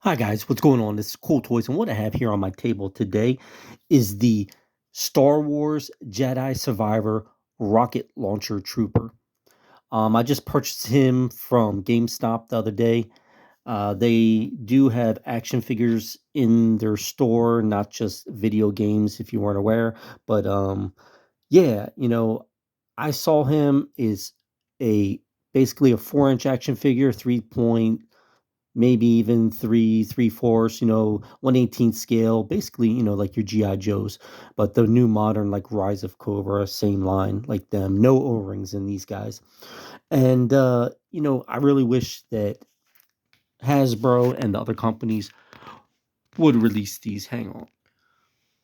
Hi guys, what's going on? This is Cool Toys, and what I have here on my table today is the Star Wars Jedi Survivor Rocket Launcher Trooper. I just purchased him from GameStop the other day. They do have action figures in their store, not just video games, if you weren't aware. But yeah, I saw him is a basically a 4-inch action figure, 3 point maybe even 3/4, 1/18 scale, basically, like your GI Joes, but the new modern like Rise of Cobra, same line like them, no O-rings in these guys. And I really wish that Hasbro and the other companies would release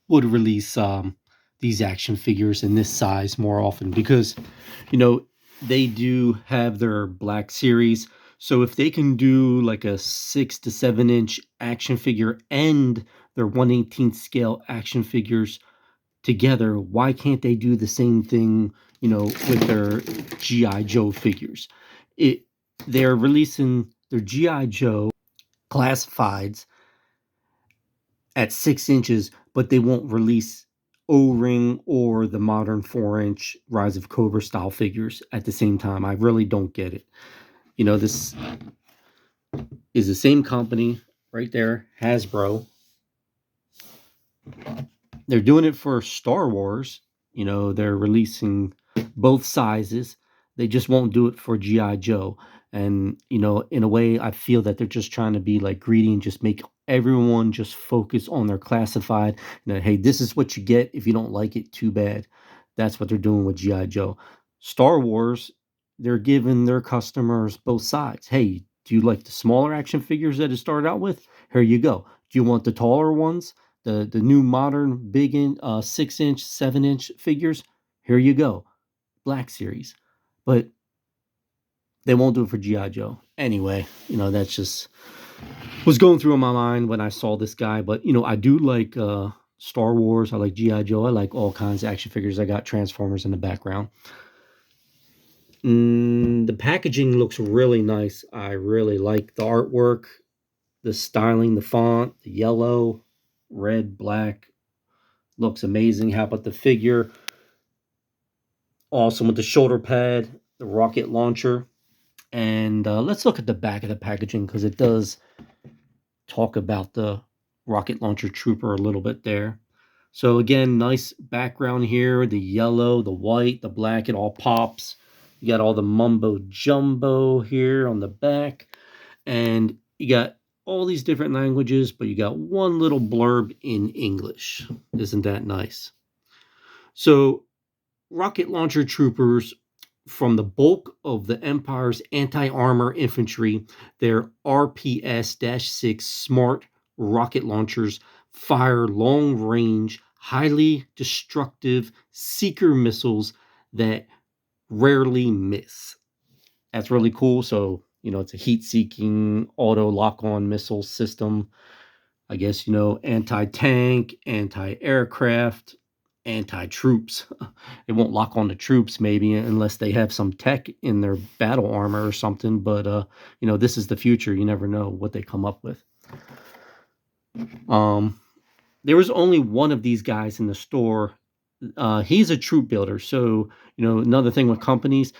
would release these action figures in this size more often because you know they do have their Black Series. So if they can do like a 6 to 7 inch action figure and their 1/18 scale action figures together, why can't they do the same thing, with their GI Joe figures? it they're releasing their GI Joe classifieds at 6 inches, but they won't release O-ring or the modern 4-inch Rise of Cobra style figures at the same time. I really don't get it. This is the same company right there, Hasbro. They're doing it for Star Wars. They're releasing both sizes. They just won't do it for GI Joe. And in a way, I feel that they're just trying to be like greedy and just make everyone just focus on their classified. Hey, this is what you get. If you don't like it, too bad. That's what they're doing with GI Joe. Star Wars, they're giving their customers both sides. Hey, do you like the smaller action figures that it started out with? Here you go. Do you want the taller ones? The new modern 6-inch, 7-inch figures? Here you go. Black Series. But they won't do it for GI Joe. Anyway, that's just was going through my mind when I saw this guy. But I do like Star Wars. I like GI Joe. I like all kinds of action figures. I got Transformers in the background. The packaging looks really nice. I really like the artwork, the styling, the font, the yellow, red, black. Looks amazing. How about the figure? Awesome with the shoulder pad, the rocket launcher. And let's look at the back of the packaging because it does talk about the rocket launcher trooper a little bit there. So again, nice background here. The yellow, the white, the black, it all pops. You got all the mumbo jumbo here on the back. And you got all these different languages, but you got one little blurb in English. Isn't that nice? So rocket launcher troopers from the bulk of the Empire's anti-armor infantry, their RPS-6 smart rocket launchers fire long-range, highly destructive seeker missiles that rarely miss. That's really cool. So, it's a heat-seeking auto lock-on missile system. I guess, anti-tank, anti-aircraft, anti-troops. It won't lock on the troops maybe unless they have some tech in their battle armor or something. But this is the future. You never know what they come up with. Um, there was only one of these guys in the store. He's a troop builder. So, another thing with companies,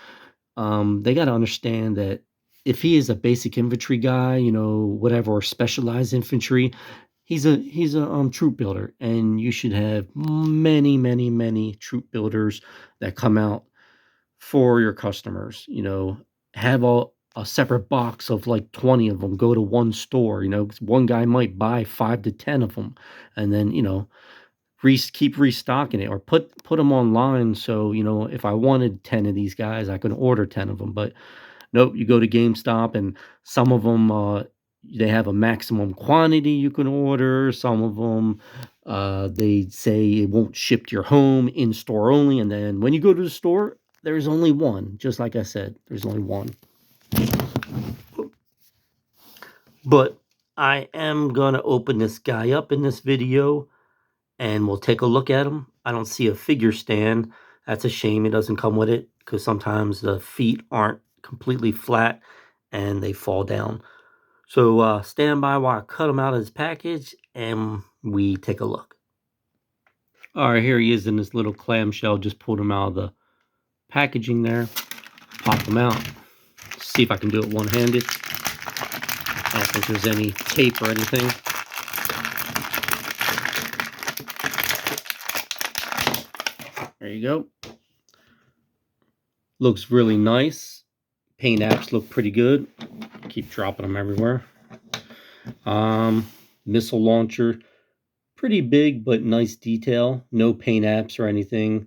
they got to understand that if he is a basic infantry guy, whatever, or specialized infantry, he's a troop builder, and you should have many, many, many troop builders that come out for your customers. Have a separate box of like 20 of them. Go to one store. 'Cause one guy might buy 5 to 10 of them, and then keep restocking it or put them online. So if I wanted 10 of these guys, I could order 10 of them. But nope, you go to GameStop and some of them, they have a maximum quantity you can order. Some of them, they say it won't ship to your home, in store only. And then when you go to the store, there's only one. Just like I said, there's only one. But I am going to open this guy up in this video and we'll take a look at him. I don't see a figure stand. That's a shame it doesn't come with it because sometimes the feet aren't completely flat and they fall down. So stand by while I cut him out of his package and we take a look. All right, here he is in this little clamshell. Just pulled him out of the packaging there. Pop him out. See if I can do it one-handed. I don't think there's any tape or anything. There you go. Looks really nice. Paint apps look pretty good. Keep dropping them everywhere. Missile launcher. Pretty big, but nice detail. No paint apps or anything.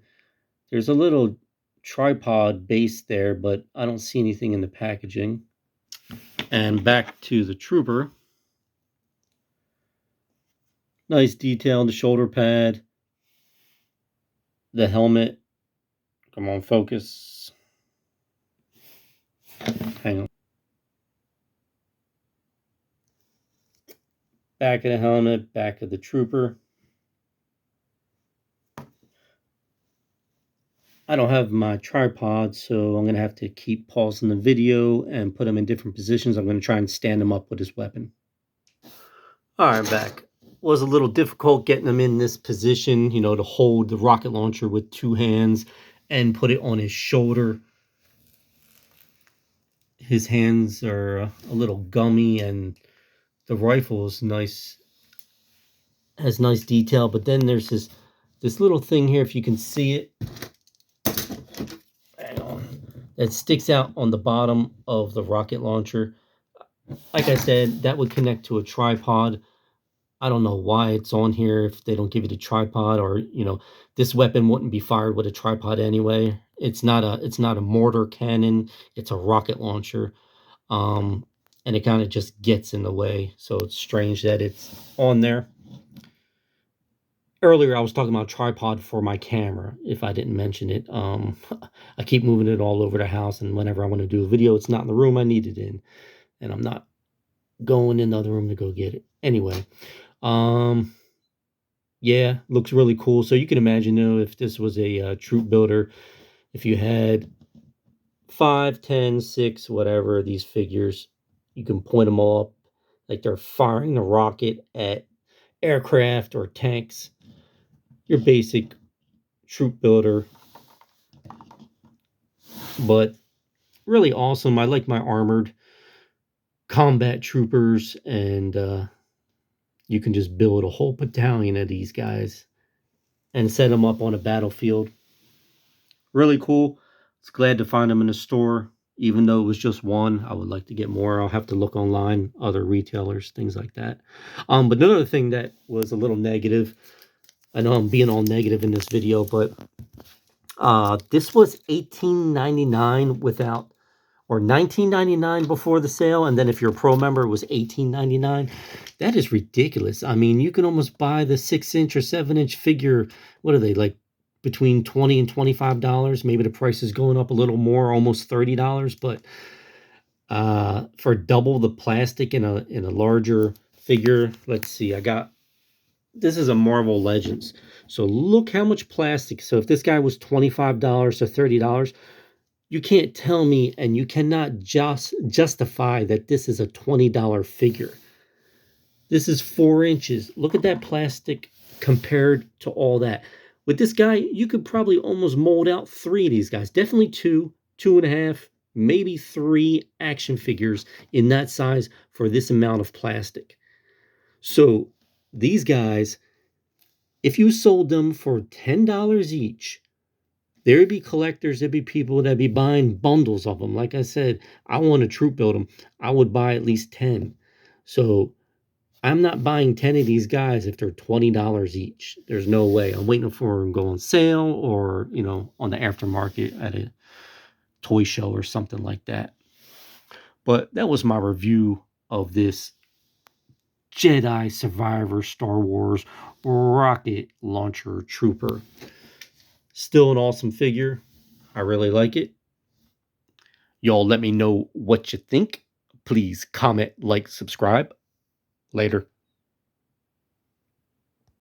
There's a little tripod base there, but I don't see anything in the packaging. And back to the trooper. Nice detail on the shoulder pad. The helmet. Come on, focus. Hang on. Back of the helmet, back of the trooper. I don't have my tripod, so I'm going to have to keep pausing the video and put him in different positions. I'm going to try and stand him up with his weapon. All right, I'm back. Was a little difficult getting him in this position, you know, to hold the rocket launcher with two hands and put it on his shoulder. His hands are a little gummy, and the rifle is nice, has nice detail. But then there's this little thing here, if you can see it, that sticks out on the bottom of the rocket launcher. Like I said, that would connect to a tripod. I don't know why it's on here if they don't give you the tripod, or, you know, this weapon wouldn't be fired with a tripod anyway. It's not a mortar cannon, it's a rocket launcher. And it kind of just gets in the way. So it's strange that it's on there. Earlier I was talking about tripod for my camera, if I didn't mention it. I keep moving it all over the house, and whenever I want to do a video, it's not in the room I need it in, and I'm not going in the other room to go get it. Anyway, yeah, looks really cool. So you can imagine, though, if this was a troop builder, if you had 5, 10, 6, whatever, these figures, you can point them all up like they're firing the rocket at aircraft or tanks. Your basic troop builder, but really awesome. I like my armored combat troopers, and you can just build a whole battalion of these guys and set them up on a battlefield. Really cool. It's glad to find them in the store. Even though it was just one, I would like to get more. I'll have to look online, other retailers, things like that. But another thing that was a little negative, I know I'm being all negative in this video, but this was $18.99 without, or $19.99 before the sale, and then if you're a pro member, it was $18.99. That is ridiculous. I mean, you can almost buy the 6-inch or 7-inch figure. What are they, like between $20 and $25? Maybe the price is going up a little more, almost $30. But for double the plastic in a larger figure, let's see. This is a Marvel Legends. So look how much plastic. So if this guy was $25 to $30, you can't tell me, and you cannot justify that this is a $20 figure. This is 4 inches. Look at that plastic compared to all that. With this guy, you could probably almost mold out 3 of these guys. Definitely 2, 2.5, maybe 3 action figures in that size for this amount of plastic. So these guys, if you sold them for $10 each, there would be collectors, there'd be people that'd be buying bundles of them. Like I said, I want to troop build them. I would buy at least 10. So I'm not buying 10 of these guys if they're $20 each. There's no way. I'm waiting for them to go on sale, or, you know, on the aftermarket at a toy show or something like that. But that was my review of this Jedi Survivor Star Wars rocket launcher trooper. Still an awesome figure. I really like it. Y'all let me know what you think. Please comment, like, subscribe. Later.